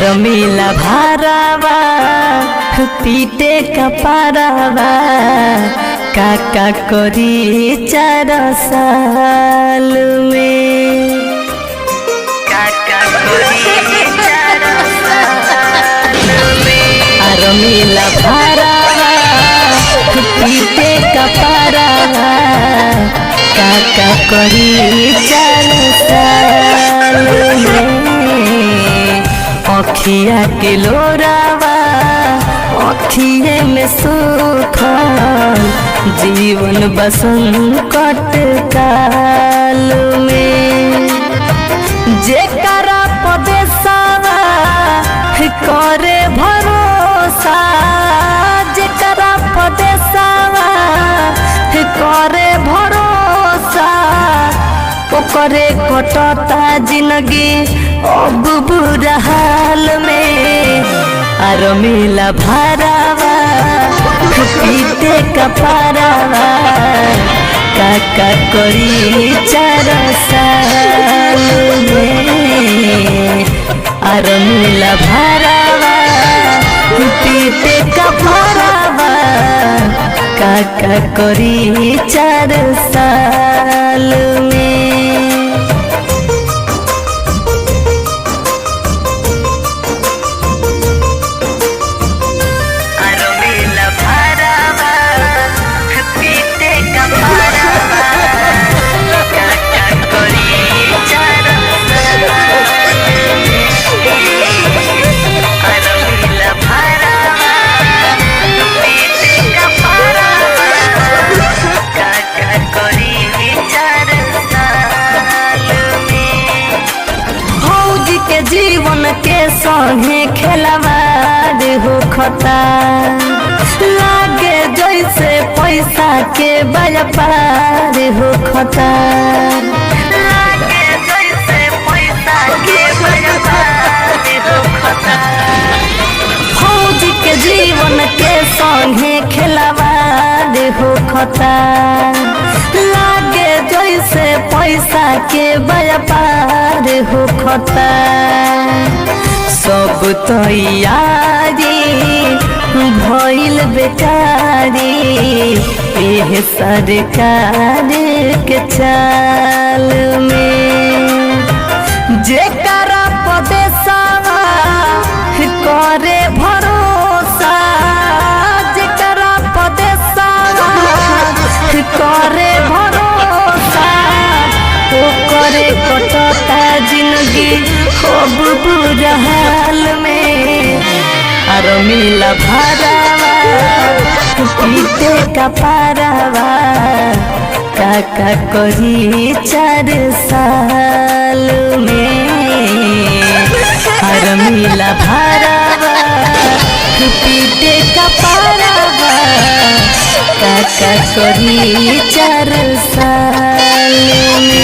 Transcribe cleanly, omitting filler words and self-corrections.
रमीला भारावा पीटे कपारावा काका करी 4 साल में काका करी 4 साल में रमीला भारावा पीटे कपारावा काका करी 4 साल में अखिया के लोरावा अखिए में सुखल जीवन बसंकट काल में जेकरा पदेसावा करे भरोसा जेकरा पदेसावा करे भरोसा ओकरे कटता जिंदगी अब बुरा हाल में रमीला भारावा पीटे कपारावा काका करी 4 साल में रमीला भारावा पीटे कपारावा काका करी 4 साल में जीवन के संगे खेलवार हो खता लागे जैसे पैसा के व्यापार हो खता लागे जैसे पैसा के व्यापार हो खता फौज के जीवन के संगे खेलवार हो खता लागे जैसे पैसा के व्यापार हो खता सब तैयारी भइल बेकारी एह सरकार के चाल में जेकरा पदेसावा करे भरोसा जेकरा पदेसावा करे भरोसा ओकरे कटता जिंदगी खूब बुरा हाल में रमीला भारावा पीटे कपारावा काका करी 4 साल में रमीला भारावा पीटे कपारावा काका करी 4 साल में।